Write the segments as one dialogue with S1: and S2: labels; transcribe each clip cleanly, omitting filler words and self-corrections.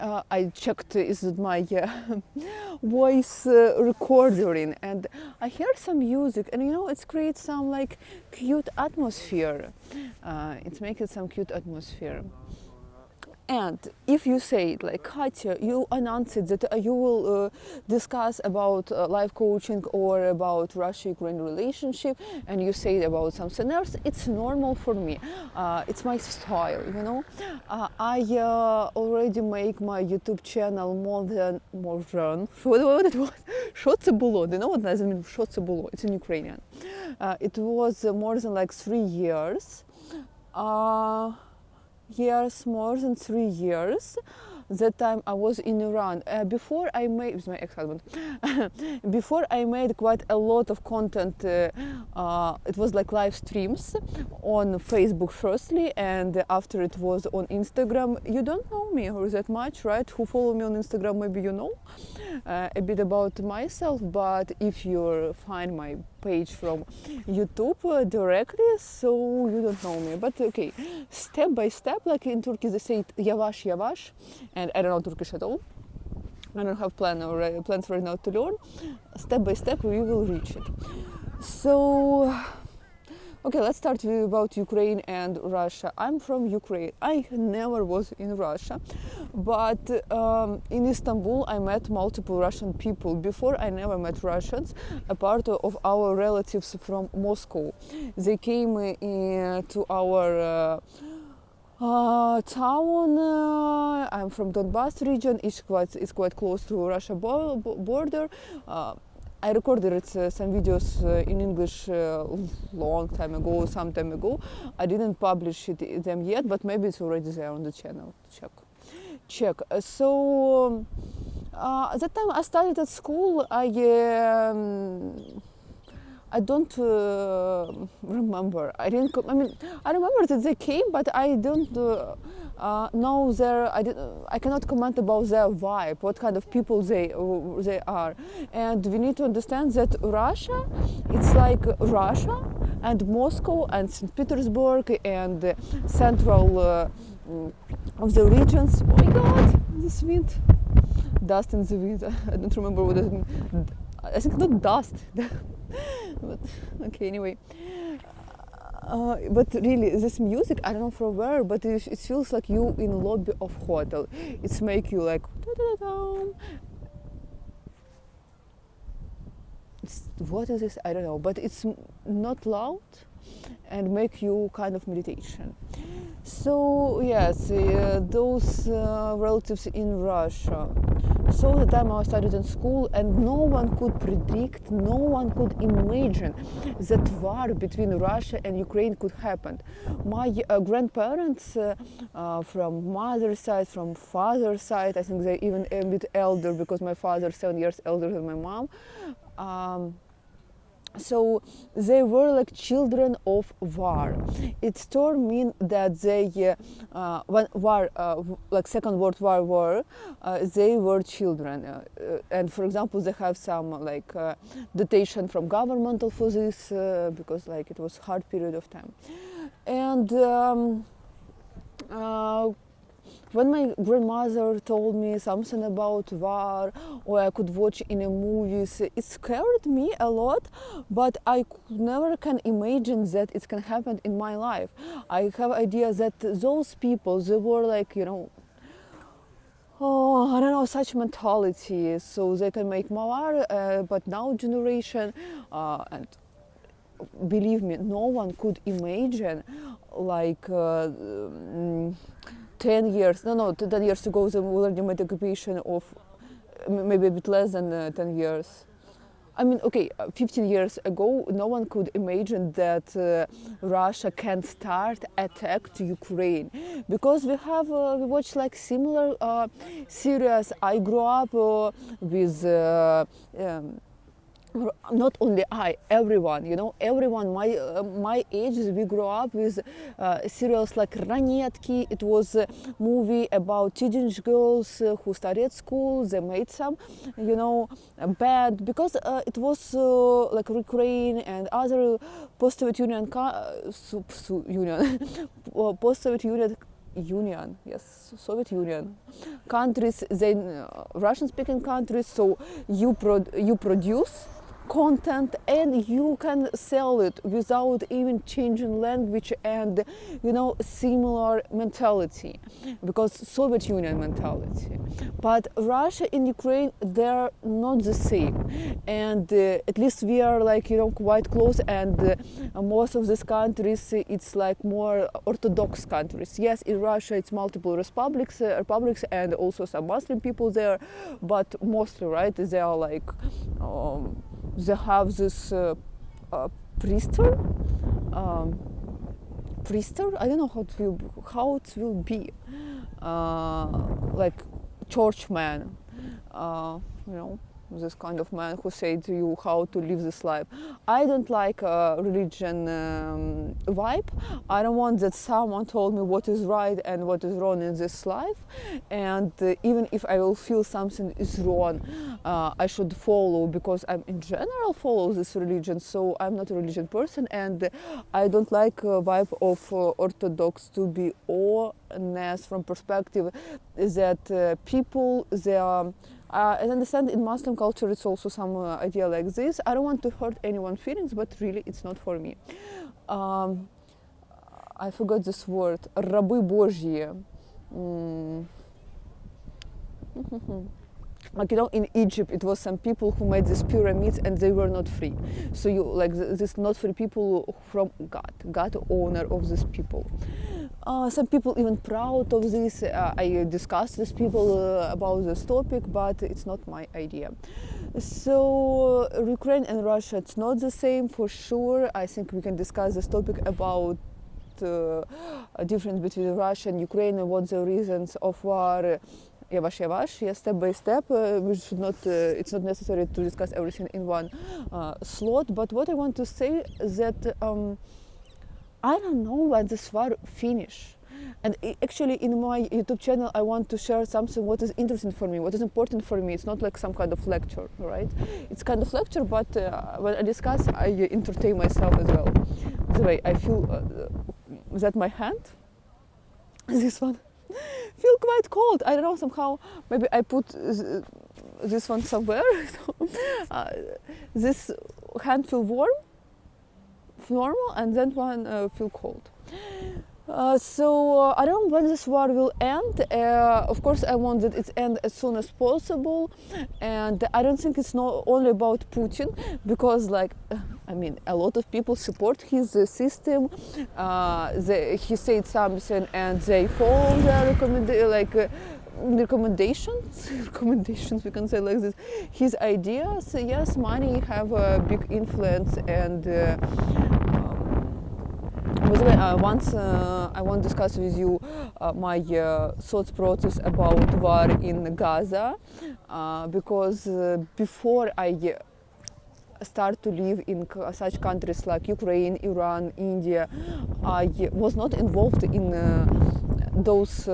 S1: I checked is it my voice recording, and I heard some music, and it creates some like cute atmosphere. It's making some cute atmosphere. And if you say like Katya, you announced that you will discuss about life coaching or about Russia-Ukraine relationship, and you say about something else, it's normal for me. It's my style, I already make my YouTube channel more than what it was? Що це було? Do you know what does it mean? Що це було? It's in Ukrainian. It was more than like 3 years. More than 3 years. That time I was in Iran. Before I made, with my ex-husband, before I made quite a lot of content. It was like live streams on Facebook firstly, and after it was on Instagram. You don't know me or that much, right? Who follow me on Instagram, maybe you know a bit about myself, but if you find my page from YouTube directly, so you don't know me. But okay, step by step, like in Turkey they say yavaş yavaş, and I don't know Turkish at all. I don't have plans right now to learn. Step by step we will reach it. So okay, let's start with about Ukraine and Russia. I'm from Ukraine. I never was in Russia, but in Istanbul I met multiple Russian people. Before I never met Russians, a part of our relatives from Moscow. They came to our town. I'm from Donbas region. It's quite close to Russia border. I recorded some videos in English some time ago. I didn't publish them yet, but maybe it's already there on the channel. Check. So that time I studied at school. I don't remember. I remember that they came, but I don't know I cannot comment about their vibe, what kind of people they are. And we need to understand that Russia, it's like Russia and Moscow and St. Petersburg and central of the regions. Oh my God, this wind, dust in the wind. I don't remember what it means. I think not dust. But okay, anyway. But really, this music, I don't know from where, but it feels like you in lobby of hotel. It's make you like what is this? I don't know, but it's not loud and make you kind of meditation. So yes, those relatives in Russia. So the time I studied in school, and no one could predict, no one could imagine that war between Russia and Ukraine could happen. My grandparents from mother's side, from father's side, I think they're even a bit elder because my father is 7 years elder than my mom. So they were like children of war. It term mean that they, when war, like Second World War, they were children. And for example, they have some like dotation from governmental for this because like it was hard period of time. And when my grandmother told me something about war or I could watch in a movies, it scared me a lot, but I never can imagine that it can happen in my life. I have idea that those people, they were like, I don't know, such mentality, so they can make war, but now generation, and believe me, no one could imagine like 10 years ago the Vladimir occupation of maybe a bit less than 10 years. I mean, okay, 15 years ago, no one could imagine that Russia can start attack to Ukraine, because we watch like similar series. I grew up with not only everyone, everyone my age, we grew up with serials like Ранетки. It was a movie about teenage girls who studied at school. They made some, bad, because it was like Ukraine and other post-Soviet Union post-Soviet Union Union, yes, Soviet Union countries, they Russian-speaking countries. So you produce content and you can sell it without even changing language and similar mentality, because Soviet Union mentality. But Russia and Ukraine, they're not the same, and at least we are like quite close, and most of these countries it's like more orthodox countries. Yes, in Russia it's multiple republics and also some Muslim people there, but mostly, right, they are like they have this priester. I don't know how it will be, like churchman, you know, this kind of man who say to you how to live this life. I don't like religion vibe. I don't want that someone told me what is right and what is wrong in this life, and even if I will feel something is wrong, I should follow, because I'm in general follow this religion. So I'm not a religion person, and I don't like vibe of Orthodox, to be honest, from perspective that people, they are as I understand, in Muslim culture it's also some idea like this. I don't want to hurt anyone's feelings, but really it's not for me. I forgot this word. Рабы Божьи. Like in Egypt, it was some people who made these pyramids and they were not free. So you like this not free people from God owner of these people. Some people even proud of this. I discussed with people about this topic, but it's not my idea. So Ukraine and Russia, it's not the same for sure. I think we can discuss this topic about a difference between Russia and Ukraine and what the reasons of war. Yes, step by step. We should not. It's not necessary to discuss everything in one slot. But what I want to say is that I don't know when this war finish. And actually, in my YouTube channel, I want to share something what is interesting for me, what is important for me. It's not like some kind of lecture, right? It's kind of lecture, but when I discuss, I entertain myself as well. The way I feel that my hand, this one, feel quite cold. I don't know, somehow maybe I put this one somewhere. This hand feel warm, normal, and then one feel cold. So I don't know when this war will end. Of course, I want that it end as soon as possible, and I don't think it's not only about Putin, because like I mean, a lot of people support his system. He said something and they follow their recommendations, we can say like this, his ideas. Yes, money have a big influence, and by the way, once I want to discuss with you my thought process about war in Gaza, because before I start to live in such countries like Ukraine, Iran, India, I was not involved in those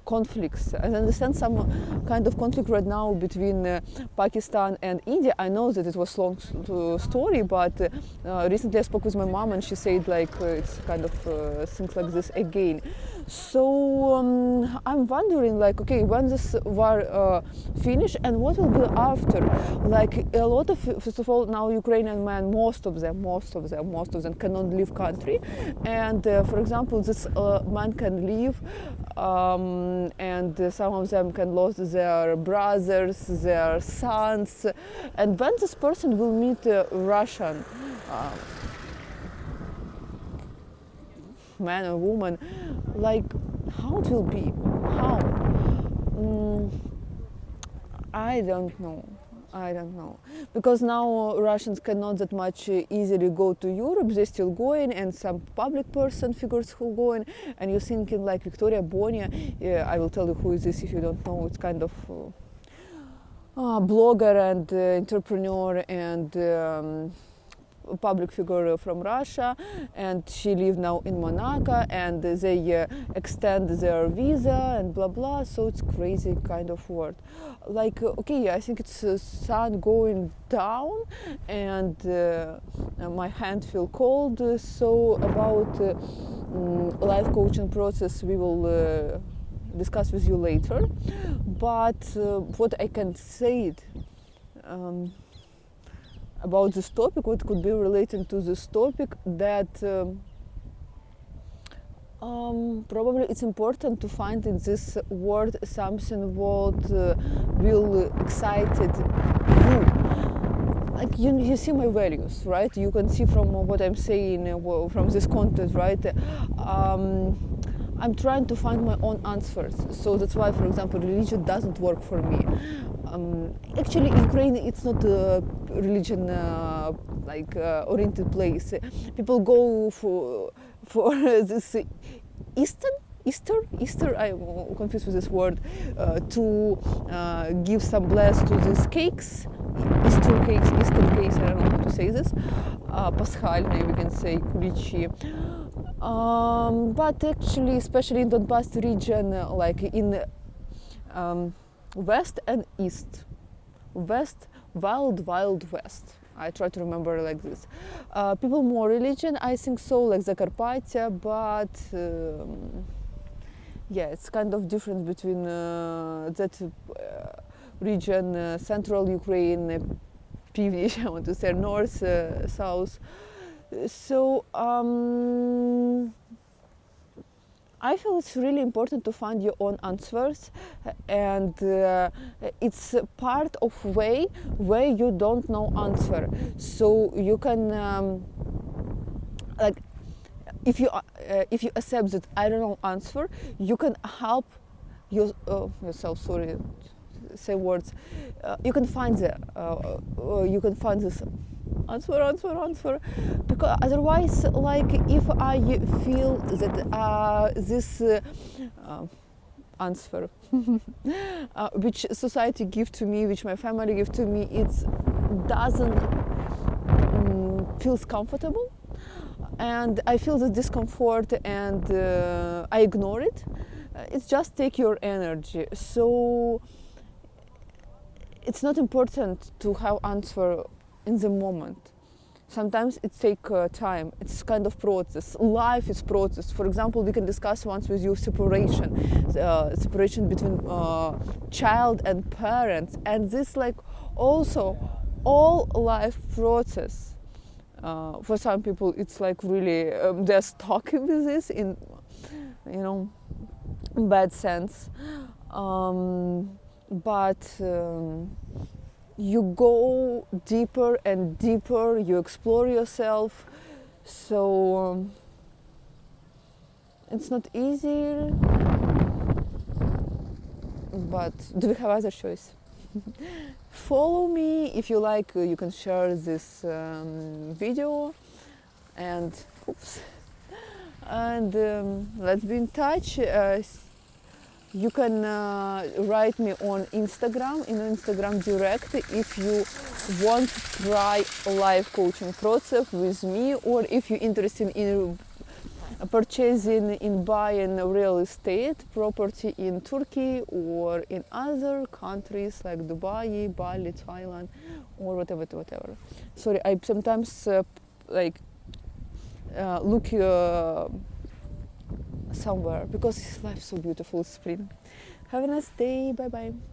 S1: conflicts. I understand some kind of conflict right now between Pakistan and India. I know that it was long story, but recently I spoke with my mom and she said like it's kind of things like this again. So I'm wondering like, okay, when this war finish and what will be after? Like a lot of, first of all, now Ukrainian men, most of them cannot leave country, and for example, this man can leave. And some of them can lose their brothers, their sons, and when this person will meet a Russian man or woman, like how it will be, how? I don't know, because now Russians cannot that much easily go to Europe. They're still going, and some public person figures who going, and you're thinking like Victoria Bonia. I will tell you who is this if you don't know. It's kind of blogger and entrepreneur and public figure from Russia, and she lives now in Monaco, and they extend their visa and blah blah. So it's crazy kind of word. Like okay, I think it's sun going down, and my hand feel cold. So about life coaching process we will discuss with you later. But what I can say about this topic, what could be relating to this topic, that probably it's important to find in this word something what will excited you. Like you see my values, right? You can see from what I'm saying, from this content, right? I'm trying to find my own answers. So that's why, for example, religion doesn't work for me. Actually, Ukraine, it's not a religion oriented place. People go for this Easter, I'm confused with this word, to give some bless to these cakes, Easter cakes, I don't know how to say this, Пасхальные, we can say, куличи. But actually, especially in Donbass region, like in west and east, wild west. I try to remember like this. People more religion, I think so, like Zakarpattia, but yeah, it's kind of difference between that region, central Ukraine, Pivnish, I want to say, north, south. So I feel it's really important to find your own answers, and it's part of way where you don't know answer. So you can like if you accept that I don't know answer, you can help yourself. Sorry, same words. You can find this answer, because otherwise, like if I feel that this answer which society give to me, which my family give to me, it doesn't feels comfortable, and I feel this discomfort, and I ignore it. It's just take your energy. So it's not important to have answer in the moment. Sometimes it takes time. It's kind of process. Life is process. For example, we can discuss once with you separation between child and parents, and this like also all life process. For some people, it's like really they're stuck with this in bad sense, but. You go deeper and deeper, you explore yourself, so it's not easy, but do we have other choice? Follow me if you like, you can share this video, and let's be in touch. You can write me on Instagram, in Instagram direct, if you want to try life coaching process with me, or if you're interested in purchasing, in buying real estate property in Turkey or in other countries like Dubai, Bali, Thailand, or whatever. Sorry, I sometimes look somewhere because life's so beautiful. Spring. Have a nice day. Bye bye.